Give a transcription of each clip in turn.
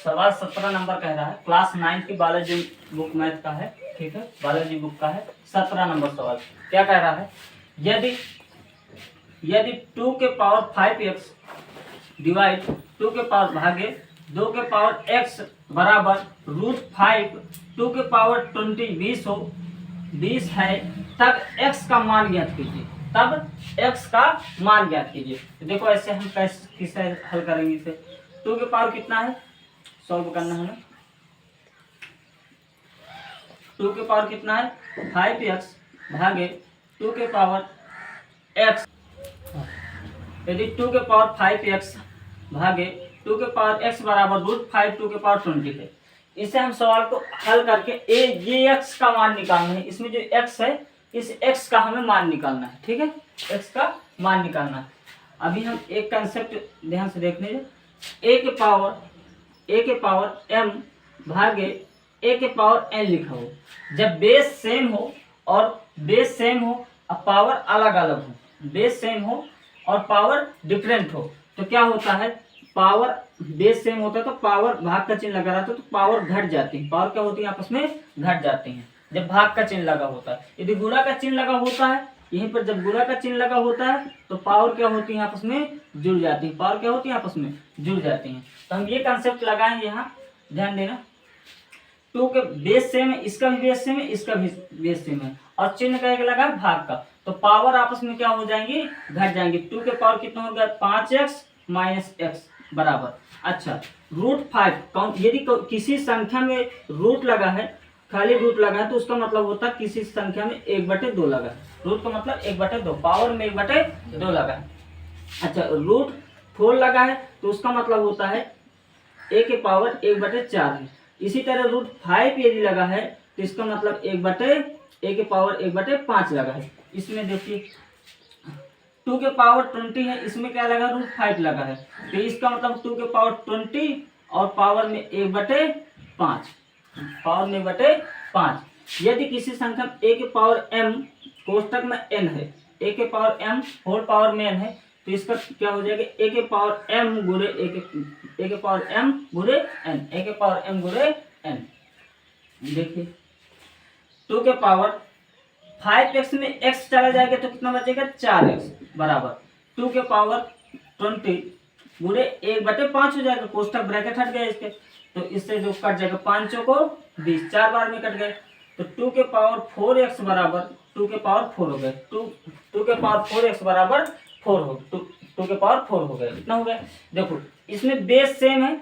सवाल 17 नंबर कह रहा है, क्लास 9 की बायोलॉजी बुक मैथ का है, ठीक है, बायोलॉजी बुक का है। 17 नंबर सवाल क्या कह रहा है, यदि यदि 2 के पावर 5x डिवाइड 2 के पावर भागे 2 के पावर x बराबर √5 2 के पावर 20 20 हो 20 है, तब x का मान ज्ञात कीजिए। तब x का मान ज्ञात कीजिए। तो देखो ऐसे हम कैसे किससे हल करेंगे इसे। 2 के पावर कितना है, सॉल्व करना है ना। 2 के पावर कितना है 5x भागे 2 के पावर x। यदि 2 के पावर 5x भागे 2 के पावर x बराबर √5 2 के पावर 20 है। इसे हम सवाल को हल करके ये x का मान निकालना है। इसमें जो x है इस x का हमें मान निकालना है, ठीक है, x का मान निकालना है। अभी हम एक कंसेप्ट ध्यान से देख लीजिए। a के पावर m भागे a के पावर n लिखा हो। जब बेस सेम हो और पावर अलग अलग हो, बेस सेम हो और पावर डिफरेंट हो, तो क्या होता है, पावर बेस सेम होता है तो पावर भाग का चिन्ह लगा रहता है तो पावर घट जाती है। पावर क्या होती है, आपस में घट जाती हैं जब भाग का चिन्ह लगा होता है। यदि गुणा का चिन्ह लगा होता है, यहीं पर जब गुणा का चिन्ह लगा होता है तो पावर क्या होती है, आपस में जुड़ जाती है। पावर क्या होती है, आपस में जुड़ जाती हैं। तो हम ये कंसेप्ट लगाएंगे यहाँ, ध्यान देना। 2 के बेस सेम है, इसका भी बेस सेम है, इसका भी बेस सेम है और चिन्ह का एक लगा भाग का, तो पावर आपस में क्या हो जाएंगी, घट जाएंगी। 2 के पावर कितना हो गया 5x माइनस x बराबर। अच्छा √5 कौन, यदि किसी संख्या में रूट लगा है, खाली रूट लगा है, तो उसका मतलब होता है किसी संख्या में 1/2 लगा है। रूट का मतलब 1/2, पावर में 1/2 लगा है। अच्छा √4 लगा है तो उसका मतलब होता है a के पावर 1/4 है। इसी तरह √5 यदि लगा है तो इसका मतलब a के पावर 1/5 लगा है। इसमें देखिए 2 के पावर 20 है, इसमें क्या लगा, √5 लगा है, तो इसका मतलब 2 के पावर 20 और पावर में 1/5, पावर में 1/5। यदि किसी संख्या a के पावर m कोष्टक में n है, a के पावर m होल पावर में n है, तो इसका क्या हो जाएगा, a के पावर m गुणे a के पावर m गुणे n, a के पावर m गुणे n। देखिए 2 के पावर 5x में x चला जाएगा तो कितना बचेगा 4x बराबर 2 के पावर 20 गुणे 1/5 हो जाएगा। कोष्टक ब्रैकेट हट गया इसके, तो इससे जो कट जाएगा 5 को 20, 4 बार में कट गए, तो 2 के पावर 4x बराबर 2 के पावर 4 हो गए। 2 के पावर 4x बराबर 4 हो 2 के पावर 4 हो गए। कितना हो गया, देखो इसमें बेस सेम है,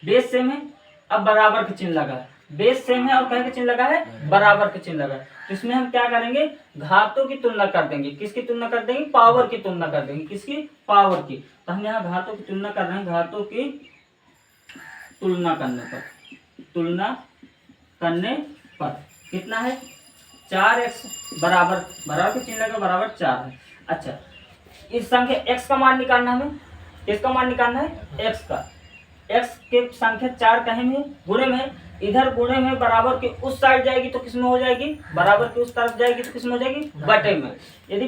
बेस सेम है, अब बराबर का चिन्ह लगा है, बेस सेम है और कहे का चिन्ह लगा है, बराबर का चिन्ह लगा है। तो इसमें हम क्या करेंगे, घातों की तुलना कर देंगे। किसकी तुलना कर देंगे, पावर की तुलना कर देंगे। किसकी, पावर की। तो हम यहाँ घातों की तुलना कर रहे हैं, घातों की तुलना करने पर कितना है 4x बराबर, बराबर का चिन्ह लगा, बराबर 4 है। अच्छा इस संख्या x का मान निकालना, हमें किसका मान निकालना है, x का। x के संख्या 4 कहे में गुणे में है, इधर गुणे में बराबर के उस साइड जाएगी तो किस में हो जाएगी, बराबर के उस तरफ जाएगी तो किस में हो जाएगी, बटे में। यदि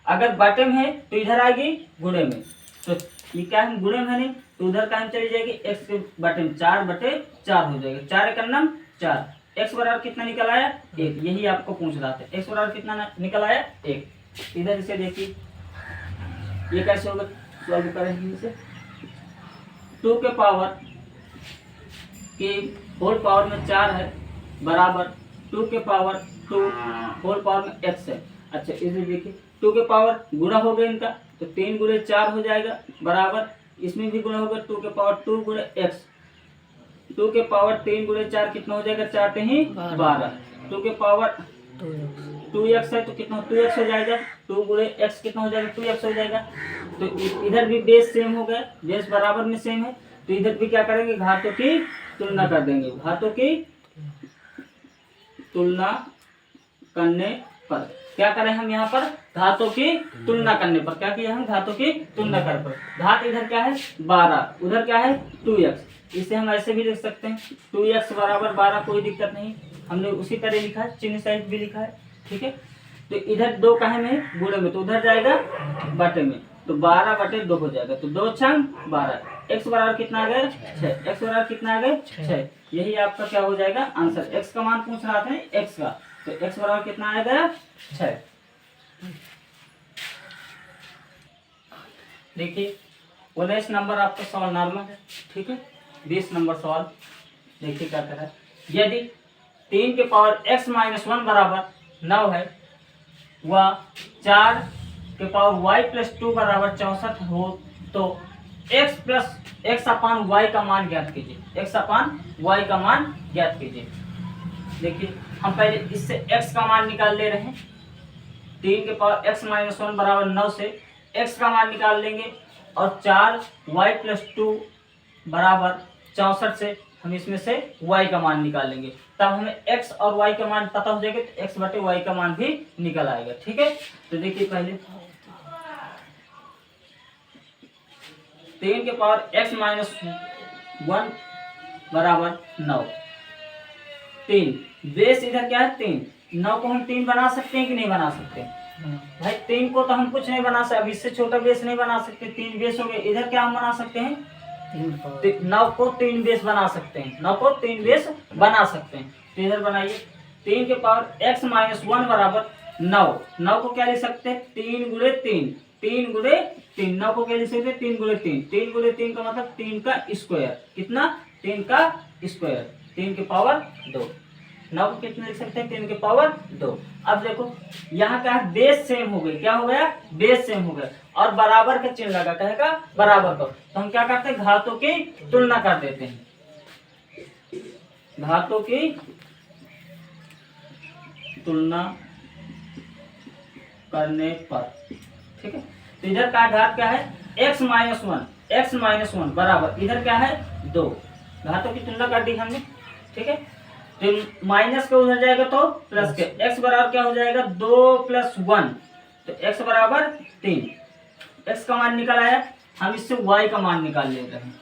अगर बटे में है तो इधर आएगी गुणे में, तो ये क्या है, गुणे में नहीं तो उधर का हम चली जाएगी x के बटे में, 4/4 हो जाएगा। 4 का नाम 4, x बराबर कितना निकल आया 1, यही आपको पूछ रहा था, x बराबर कितना निकल आया 1। इधर इसे देखिए ये कैसे होगा, सॉल्व करेंगे इसे। 2 के पावर की होल पावर में 4 है बराबर 2 के पावर 2 होल पावर में x है। अच्छा इसे देखिए 2 के पावर गुणा हो गया इनका, तो 3 गुणे 4 हो जाएगा बराबर, इसमें भी गुणा होगा 2 के पावर 2 गुणे x। 2 के पावर 3 गुणे 4 कितना हो जाएगा, 4 ही 12। 2 के पावर 2x है तो कितना 2x हो जाएगा, 2 गुणे x कितना हो जाएगा, 2x हो जाएगा। तो इधर भी बेस सेम हो गया, बेस बराबर में सेम है, तो इधर भी क्या करेंगे, घातों की तुलना कर देंगे। घातों की तुलना करने पर क्या करें हम, यहाँ पर घातों की तुलना करने पर क्या किया हम, घातों की तुलना कर पर। घात इधर क्या है 12, उधर क्या है 2x, इसे हम ऐसे भी लिख सकते हैं 2x बराबर 12, कोई दिक्कत नहीं, हमने उसी तरह लिखा है, चिन्ह सहित भी लिखा है, ठीक है। तो इधर 2 कहे में गुणे में, तो उधर जाएगा बटे में, तो 12/2 हो जाएगा, तो 2 छंग 12, x बराबर कितना आ गया 6, x बराबर कितना आ गया 6। यही आपका क्या हो जाएगा आंसर। x का मान पूछ रहा था x का, तो x बराबर कितना आ गया 6। देखिए 19 नंबर आपका सवाल नॉर्मल है, ठीक है। 20 नंबर सवाल देखिए क्या करा है। यदि 3 के पावर x माइनस 1 बराबर 9 है व 4 के पावर y प्लस 2 बराबर 64 हो तो x प्लस x अपान y का मान ज्ञात कीजिए। x अपान y का मान ज्ञात कीजिए। देखिए हम पहले इससे x का मान निकाल ले रहे हैं। 3 के पावर x माइनस 1 बराबर 9 से x का मान निकाल लेंगे और 4 y प्लस 2 बराबर 64 से हम इसमें से y का मान निकाल लेंगे। तब हमें x और y का मान पता हो जाएगा तो x बटे y का मान भी निकल आएगा, ठीक है। तो देखिए पहले 3 के पावर x माइनस 1 बराबर 9। 3 बेस इधर क्या है 3, 9 को हम 3 बना सकते हैं कि नहीं बना सकते भाई? 3 को तो हम कुछ नहीं बना सकते, अब इससे छोटा बेस नहीं बना सकते। 3 बेस हो गए, इधर क्या हम बना सकते हैं 9 को 3 बेस बना सकते हैं, 9 को 3 बेस बना सकते हैं। तो इधर बनाइए 3 के पावर x माइनस 1 बराबर 9। 9 को क्या लिख सकते हैं 3 गुणे 3, 3 गुणे 3। 9 को क्या लिख सकते हैं 3 गुणे 3, 3 गुणे 3 का मतलब 3 का स्क्वायर। कितना 3 का स्क्वायर, 3 के पावर 2। 9 को कितना लिख सकते हैं 3 के पावर 2। अब देखो यहाँ क्या है बेस सेम हो गई, क्या हो गया बेस सेम हो गया और बराबर का चिन्ह लगा कहेगा बराबर का। तो हम क्या करते हैं घातों की तुलना कर देते हैं, घातों की तुलना करने पर, ठीक है। तो इधर का घात क्या है x माइनस 1, x माइनस 1 बराबर इधर क्या है 2। घातों की तुलना कर दी हमने, ठीक है। तो माइनस का उधर जाएगा तो प्लस के, x बराबर क्या हो जाएगा 2 प्लस 1, तो x बराबर 3। x का मान निकल आया, हम इससे y का मान निकाल ले रहे हैं।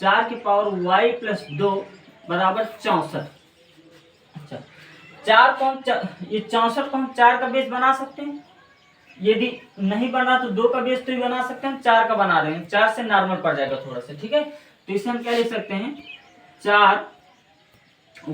4 की पावर y प्लस 2 बराबर 64। अच्छा 4 को हम ये 64 को हम 4 का बेस बना सकते हैं। यदि नहीं बना तो 2 का बेस तो ही बना सकते हैं, 4 का बना रहे हैं, 4 से नॉर्मल पड़ जाएगा थोड़ा सा, ठीक है। तो इसे हम क्या लिख सकते हैं 4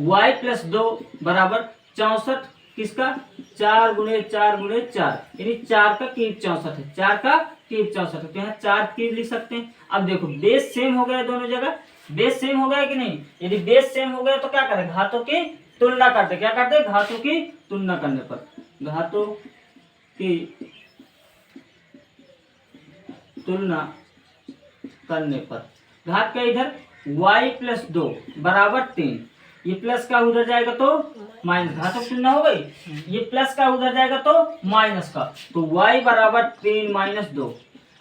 y प्लस 2 बराबर 64 किसका 4 गुणे 4 गुणे 4, यानी 4 का क्यूब 64 है, 4 का क्यूब 64 है। तो यहाँ 4 क्यूब लिख सकते हैं। अब देखो बेस सेम हो गया दोनों जगह, बेस सेम हो गया कि नहीं? यदि बेस सेम हो गया तो क्या करें घातों की तुलना करते, क्या करते घातों की तुलना करने पर, घातों की तुलना करने पर घात का इधर y प्लस 2 बराबर 3, ये प्लस का उधर जाएगा तो माइनस, घातों की तुलना हो गई, ये प्लस का उधर जाएगा तो माइनस का, तो y बराबर 3 माइनस 2।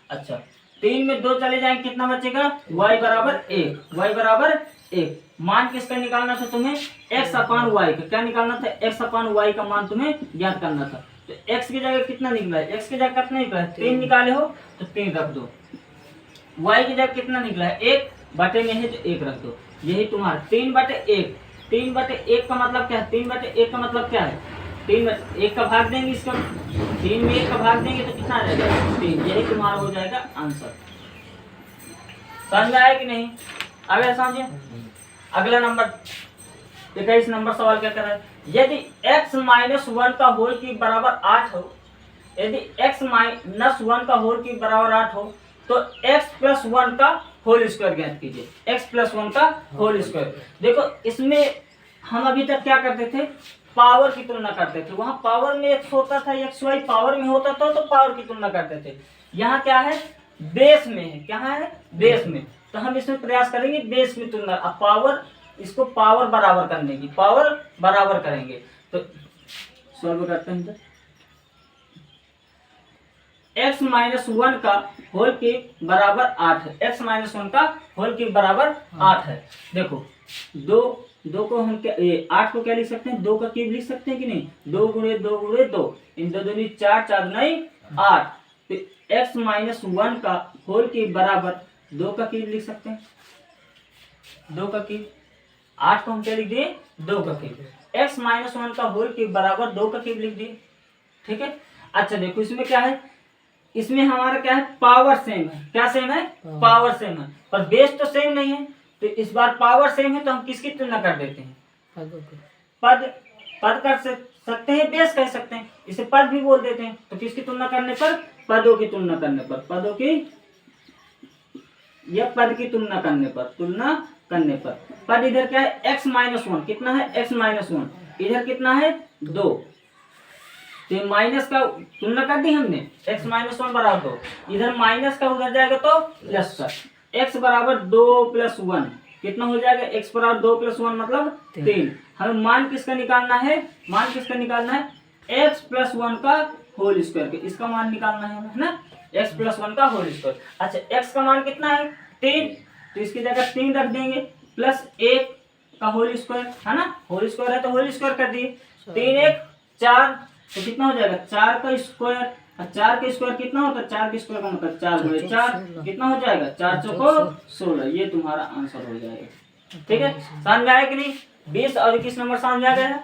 अच्छा 3 में 2 चले जाएंगे कितना बचेगा y बराबर 1, y बराबर 1। मान किसका निकालना था तुम्हें x अपान y का, क्या निकालना था x अपान y का मान तुम्हें ज्ञात करना था। तो x की जगह कितना निकला है, x की जगह कितना निकला है 3 निकाले हो तो 3 रख दो, y की जगह कितना निकला है 1 बटे में है तो 1 रख दो, यही तुम्हारा 3 बटे 1। 3 बटे 1 का मतलब क्या है, 3 बटे 1 का मतलब क्या है 3 बटे 1 का भाग देंगे, इसका 3 में 1 का भाग देंगे तो कितना आ जाएगा 3, यही तुम्हारा हो जाएगा आंसर। समझ में आया कि नहीं? अगला समझिए, अगला नंबर 21 नंबर सवाल क्या कर रहा है, यदि x माइनस 1 का होल की बराबर 8 हो, यदि x माइनस 1 का होल की बराबर 8 हो तो x प्लस 1 का होल स्क्वायर ज्ञात कीजिए, x प्लस 1 का होल स्क्वायर। देखो इसमें हम अभी तक क्या करते थे पावर की तुलना करते थे, वहां पावर में x होता था एक्स वाई पावर में होता था तो पावर की तुलना करते थे। यहाँ क्या है बेस में है, क्या है बेस में, तो हम इसमें प्रयास करेंगे बेस में तुलना, अब पावर इसको पावर बराबर करने की, पावर बराबर करेंगे। तो सॉल्व करते हैं, x माइनस 1 का होल की बराबर 8 है, x माइनस 1 का होल की बराबर 8 है। देखो दो को हम क्या 8 को क्या लिख सकते हैं 2 का क्यूब लिख सकते हैं कि नहीं, 2 गुणे 2 गुणे 2, इन 2 दूनी 4, 4 दूनी 8। तो x माइनस 1 का होल की बराबर 2 का क्यूब लिख सकते हैं, 2 का क्यूब, 8 को हम क्या लिख दिए 2 का क्यूब, x माइनस 1 का होल की बराबर 2 का क्यूब लिख दिए, ठीक है। अच्छा देखो इसमें क्या है, इसमें हमारा क्या है, पावर सेम है। क्या सेम है, पावर सेम है, पर बेस तो सेम नहीं है। तो इस बार पावर सेम है तो हम किसकी तुलना कर देते हैं, पद। पद कर सकते हैं, बेस कह सकते हैं, इसे पद भी बोल देते हैं। तो किसकी तुलना करने पर, पदों की तुलना करने पर, पदों की या पद की तुलना करने पर, पद इधर क्या है, x-1, कितना है, x-1, इधर कितना है, 2। तो माइनस का तुलना कर दी हमने, x-1 बराबर 2, इधर माइनस का उधर जाएगा तो प्लस का, x बराबर 2 + 1 कितना हो जाएगा, x बराबर 2 + 1 मतलब 3। हमें मान किसका निकालना है, मान किसका निकालना है, x + 1 का होल स्क्वायर के, इसका मान निकालना है ना, x + 1 का होल स्क्वायर। अच्छा, x का मान कितना है, 3, तो इसकी जगह 3 रख देंगे, प्लस 1 का होल स्क्वायर है ना, होल स्क्वायर है तो होल स्क्वायर कर दिए, 3 1 4, तो कितना हो जाएगा, 4 का स्क्वायर, और 4 का स्क्वायर कितना होता है, 4 के स्क्वायर का मतलब 4 × 4 कितना हो जाएगा, 4 चौको 16, ये तुम्हारा आंसर हो जाएगा। ठीक है, समझ में आया कि नहीं, 20 और 21 नंबर समझ में आ गया है।